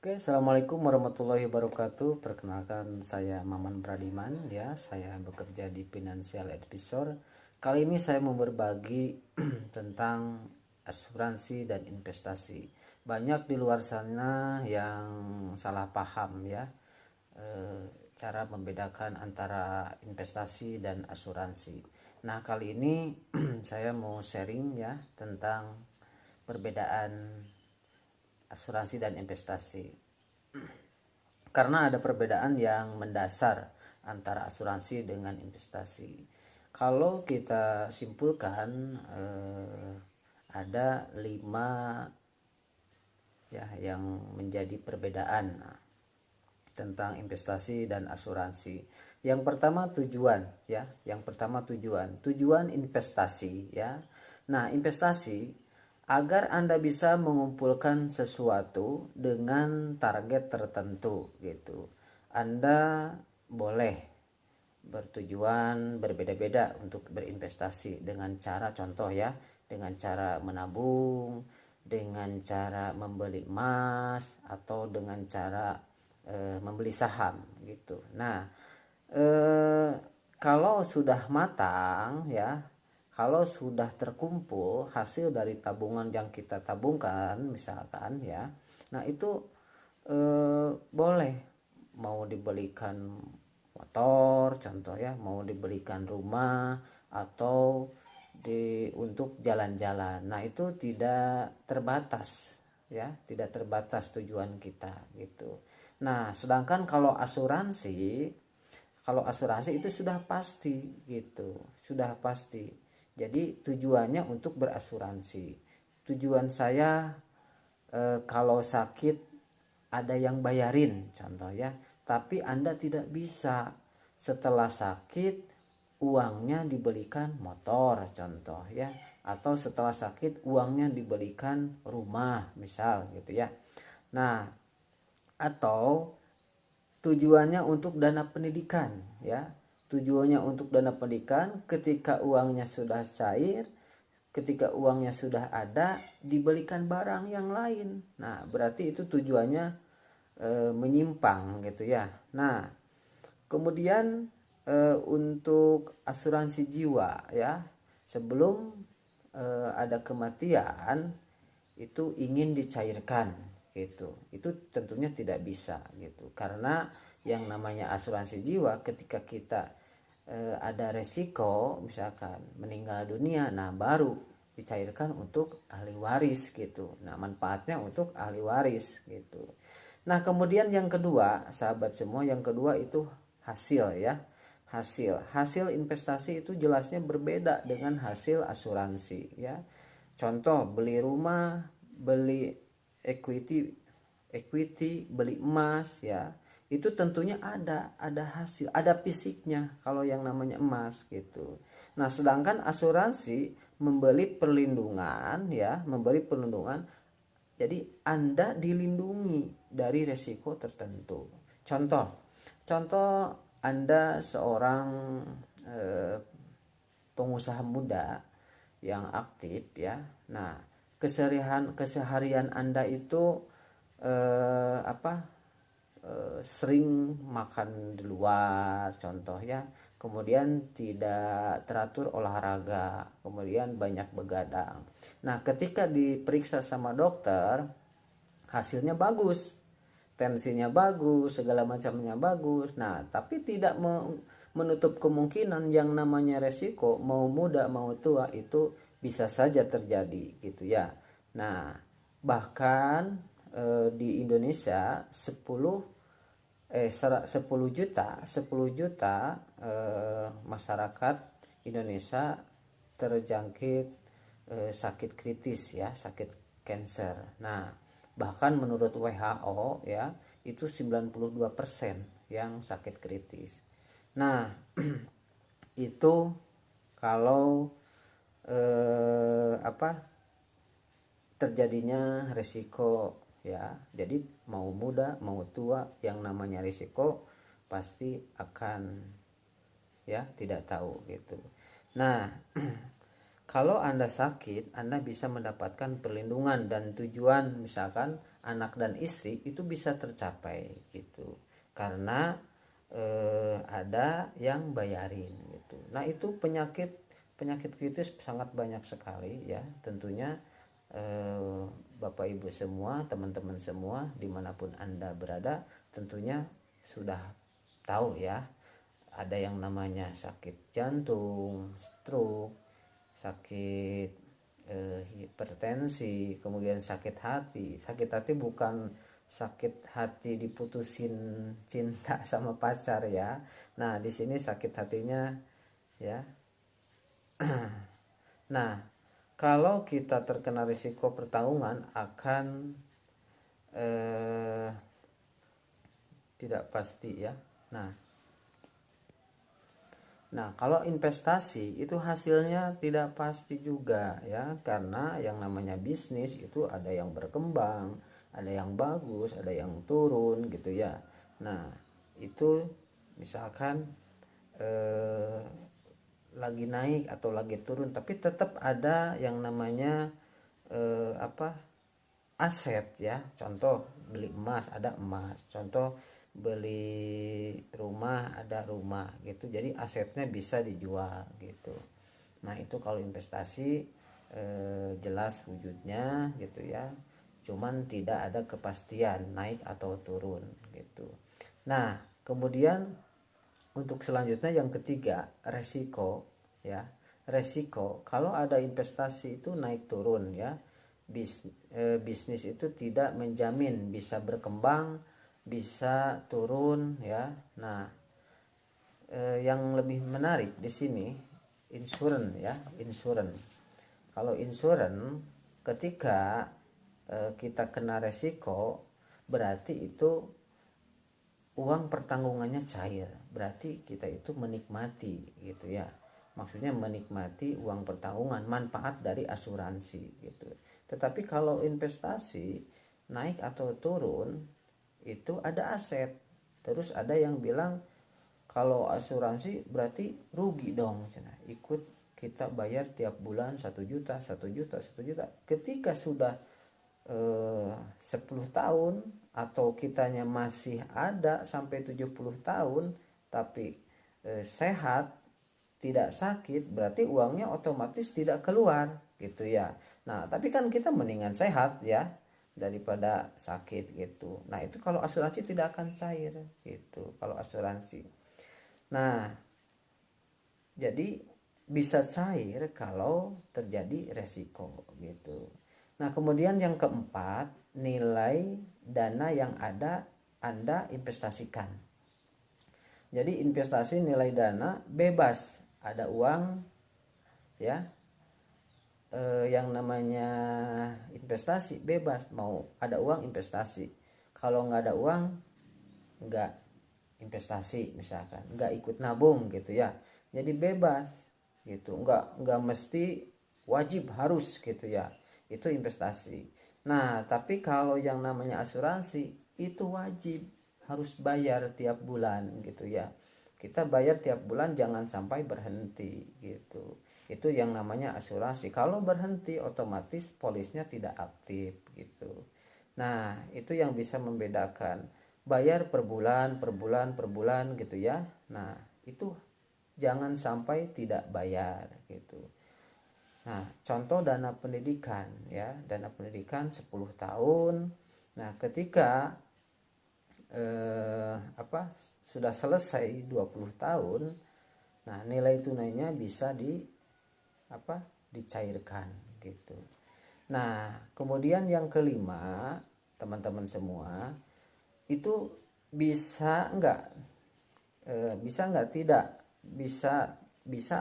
Oke, assalamualaikum warahmatullahi wabarakatuh. Perkenalkan saya Maman Pradiman, ya. Saya bekerja di Financial Advisor. Kali ini saya mau berbagi tentang asuransi dan investasi. Banyak di luar sana yang salah paham, ya, cara membedakan antara investasi dan asuransi. Nah, kali ini saya mau sharing, ya, tentang perbedaan asuransi dan investasi. Karena ada perbedaan yang mendasar antara asuransi dengan investasi. Kalau kita simpulkan, ada 5, ya, yang menjadi perbedaan tentang investasi dan asuransi. Yang pertama tujuan, ya. Yang pertama tujuan investasi, ya. Nah, investasi agar Anda bisa mengumpulkan sesuatu dengan target tertentu, gitu. Anda boleh bertujuan berbeda-beda untuk berinvestasi dengan cara, contoh ya, dengan cara menabung, dengan cara membeli emas, atau dengan cara membeli saham, gitu. Nah, kalau sudah matang, ya, kalau sudah terkumpul hasil dari tabungan yang kita tabungkan, misalkan, ya, nah itu boleh mau dibelikan motor, contoh ya, mau dibelikan rumah, atau untuk jalan-jalan. Nah, itu tidak terbatas, ya, tidak terbatas tujuan kita, gitu. Nah, sedangkan kalau asuransi itu sudah pasti, gitu, sudah pasti. Jadi tujuannya untuk berasuransi. Tujuan saya, kalau sakit ada yang bayarin, contoh ya, tapi Anda tidak bisa setelah sakit uangnya dibelikan motor, contoh ya, atau setelah sakit uangnya dibelikan rumah, misal, gitu ya. Nah, atau tujuannya untuk dana pendidikan, ya. Tujuannya untuk dana pendidikan, ketika uangnya sudah cair, ketika uangnya sudah ada, dibelikan barang yang lain. Nah, berarti itu tujuannya menyimpang, gitu ya. Nah, kemudian untuk asuransi jiwa, ya, sebelum ada kematian itu ingin dicairkan, gitu. Itu tentunya tidak bisa, gitu. Karena yang namanya asuransi jiwa, ketika kita ada resiko misalkan meninggal dunia, nah baru dicairkan untuk ahli waris, gitu. Nah, manfaatnya untuk ahli waris, gitu. Nah, kemudian yang kedua, sahabat semua, yang kedua itu hasil, ya. Hasil investasi itu jelasnya berbeda dengan hasil asuransi, ya. Contoh, beli rumah, beli equity, beli emas, ya. Itu tentunya ada hasil, ada fisiknya kalau yang namanya emas, gitu. Nah, sedangkan asuransi memberi perlindungan, ya, memberi perlindungan. Jadi Anda dilindungi dari resiko tertentu. Contoh Anda seorang eh, pengusaha muda yang aktif, ya. Nah, keseharian Anda itu sering makan di luar, contoh ya. Kemudian tidak teratur olahraga, kemudian banyak begadang. Nah, ketika diperiksa sama dokter, hasilnya bagus, tensinya bagus, segala macamnya bagus. Nah, tapi tidak menutup kemungkinan yang namanya resiko, mau muda mau tua itu bisa saja terjadi, gitu ya. Nah, bahkan di Indonesia 10 juta masyarakat Indonesia terjangkit sakit kritis, ya, sakit cancer. Nah, bahkan menurut WHO, ya, itu 92% yang sakit kritis. Nah, itu kalau terjadinya resiko, ya. Jadi mau muda mau tua, yang namanya risiko pasti akan, ya, tidak tahu, gitu. Nah, kalau Anda sakit, Anda bisa mendapatkan perlindungan dan tujuan misalkan anak dan istri itu bisa tercapai gitu. Karena ada yang bayarin gitu. Nah, itu penyakit kritis sangat banyak sekali ya. Tentunya Bapak Ibu semua, teman-teman semua dimanapun Anda berada, tentunya sudah tahu ya, ada yang namanya sakit jantung, stroke, sakit hipertensi, kemudian sakit hati. Sakit hati bukan sakit hati diputusin cinta sama pacar ya. Nah, di sini sakit hatinya ya. Nah, kalau kita terkena risiko pertanggungan akan tidak pasti ya. Nah, kalau investasi itu hasilnya tidak pasti juga ya, karena yang namanya bisnis itu ada yang berkembang, ada yang bagus, ada yang turun gitu ya. Nah, itu misalkan lagi naik atau lagi turun, tapi tetap ada yang namanya aset ya. Contoh beli emas, ada emas. Contoh beli rumah, ada rumah gitu. Jadi asetnya bisa dijual gitu. Nah, itu kalau investasi jelas wujudnya gitu ya. Cuman tidak ada kepastian naik atau turun gitu. Nah, kemudian untuk selanjutnya yang ketiga, resiko ya. Resiko kalau ada investasi itu naik turun ya. Bisnis itu tidak menjamin bisa berkembang, bisa turun ya. Nah, yang lebih menarik di sini insurance ya, insurance. Kalau insurance ketika kita kena resiko, berarti itu uang pertanggungannya cair, berarti kita itu menikmati gitu ya. Maksudnya menikmati uang pertanggungan, manfaat dari asuransi gitu. Tetapi kalau investasi naik atau turun itu ada aset. Terus ada yang bilang kalau asuransi berarti rugi dong, ikut kita bayar tiap bulan 1 juta, 1 juta, 1 juta. Ketika sudah 10 tahun atau kitanya masih ada sampai 70 tahun tapi sehat, tidak sakit, berarti uangnya otomatis tidak keluar gitu ya. Nah, tapi kan kita mendingan sehat ya daripada sakit gitu. Nah, itu kalau asuransi tidak akan cair gitu kalau asuransi. Nah, jadi bisa cair kalau terjadi resiko gitu. Nah, kemudian yang keempat, nilai dana yang ada Anda investasikan. Jadi investasi nilai dana bebas, ada uang ya. Yang namanya investasi bebas, mau ada uang investasi. Kalau nggak ada uang nggak investasi, misalkan nggak ikut nabung gitu ya. Jadi bebas gitu, nggak mesti wajib harus gitu ya. Itu investasi. Nah, tapi kalau yang namanya asuransi itu wajib, harus bayar tiap bulan gitu ya. Kita bayar tiap bulan, jangan sampai berhenti gitu. Itu yang namanya asuransi. Kalau berhenti otomatis polisnya tidak aktif gitu. Nah, itu yang bisa membedakan. Bayar per bulan, per bulan, per bulan gitu ya. Nah, itu jangan sampai tidak bayar gitu. Nah, contoh dana pendidikan ya, dana pendidikan 10 tahun. Nah, ketika sudah selesai 20 tahun, nah nilai tunainya bisa dicairkan gitu. Nah, kemudian yang kelima, teman-teman semua, itu bisa enggak tidak bisa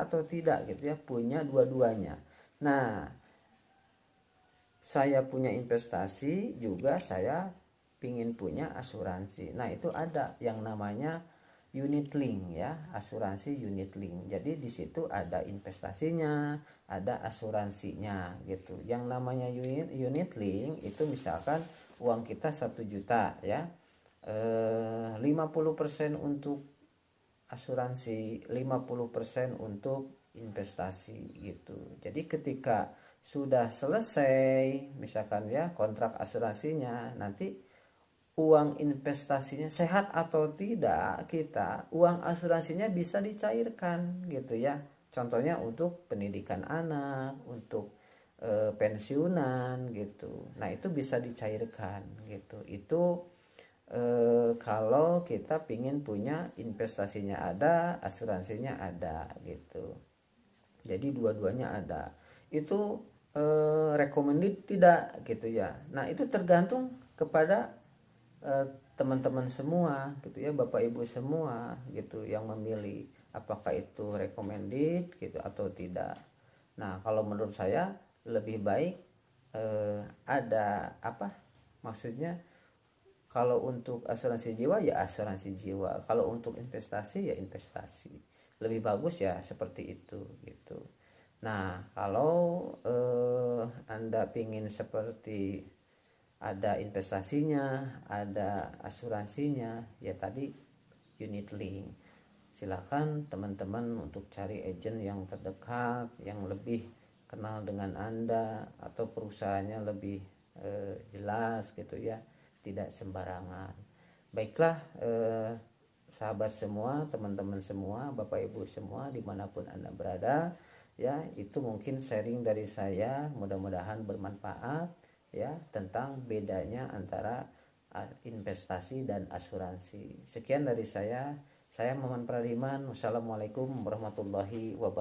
atau tidak gitu ya, punya dua-duanya. Nah, saya punya investasi juga saya pingin punya asuransi. Nah, itu ada yang namanya unit link ya, asuransi unit link. Jadi di situ ada investasinya, ada asuransinya gitu. Yang namanya unit link itu misalkan uang kita 1 juta ya, 50% untuk asuransi, 50% untuk investasi gitu. Jadi ketika sudah selesai misalkan ya kontrak asuransinya, nanti uang investasinya sehat atau tidak, kita uang asuransinya bisa dicairkan gitu ya. Contohnya untuk pendidikan anak, untuk pensiunan gitu. Nah, itu bisa dicairkan gitu. Itu kalau kita pingin punya investasinya ada, asuransinya ada gitu. Jadi dua-duanya ada. Itu recommended tidak gitu ya. Nah, itu tergantung kepada teman-teman semua gitu ya, Bapak Ibu semua gitu yang memilih apakah itu recommended gitu atau tidak. Nah, kalau menurut saya lebih baik ada apa? Maksudnya kalau untuk asuransi jiwa ya asuransi jiwa, kalau untuk investasi ya investasi. Lebih bagus ya seperti itu gitu. Nah, kalau Anda pingin seperti ada investasinya, ada asuransinya, ya tadi unit link. Silakan teman-teman untuk cari agent yang terdekat, yang lebih kenal dengan Anda atau perusahaannya lebih jelas gitu ya, tidak sembarangan. Baiklah sahabat semua, teman-teman semua, Bapak Ibu semua dimanapun Anda berada, ya itu mungkin sharing dari saya, mudah-mudahan bermanfaat ya tentang bedanya antara investasi dan asuransi. Sekian dari saya Muhammad Pradiman. Wassalamualaikum warahmatullahi wabarakatuh.